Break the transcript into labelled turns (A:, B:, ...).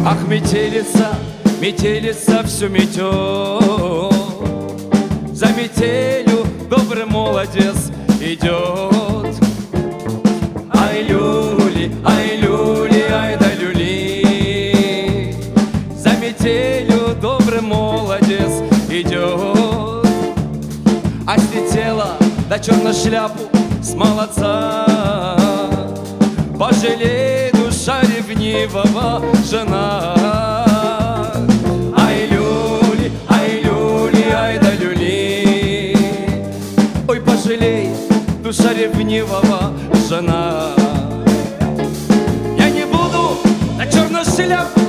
A: Ах, метелица, метелица всю метет, за метелью добрый молодец идет. Ай, люли, ай да люли, за метелью добрый молодец идет. А слетела да черную шляпу с молодца, пожалей, душа ревнивого жена. Ай, люли, ай да люли, ой, пожалей, душа ревнивого жена. Я не буду на черную шляпу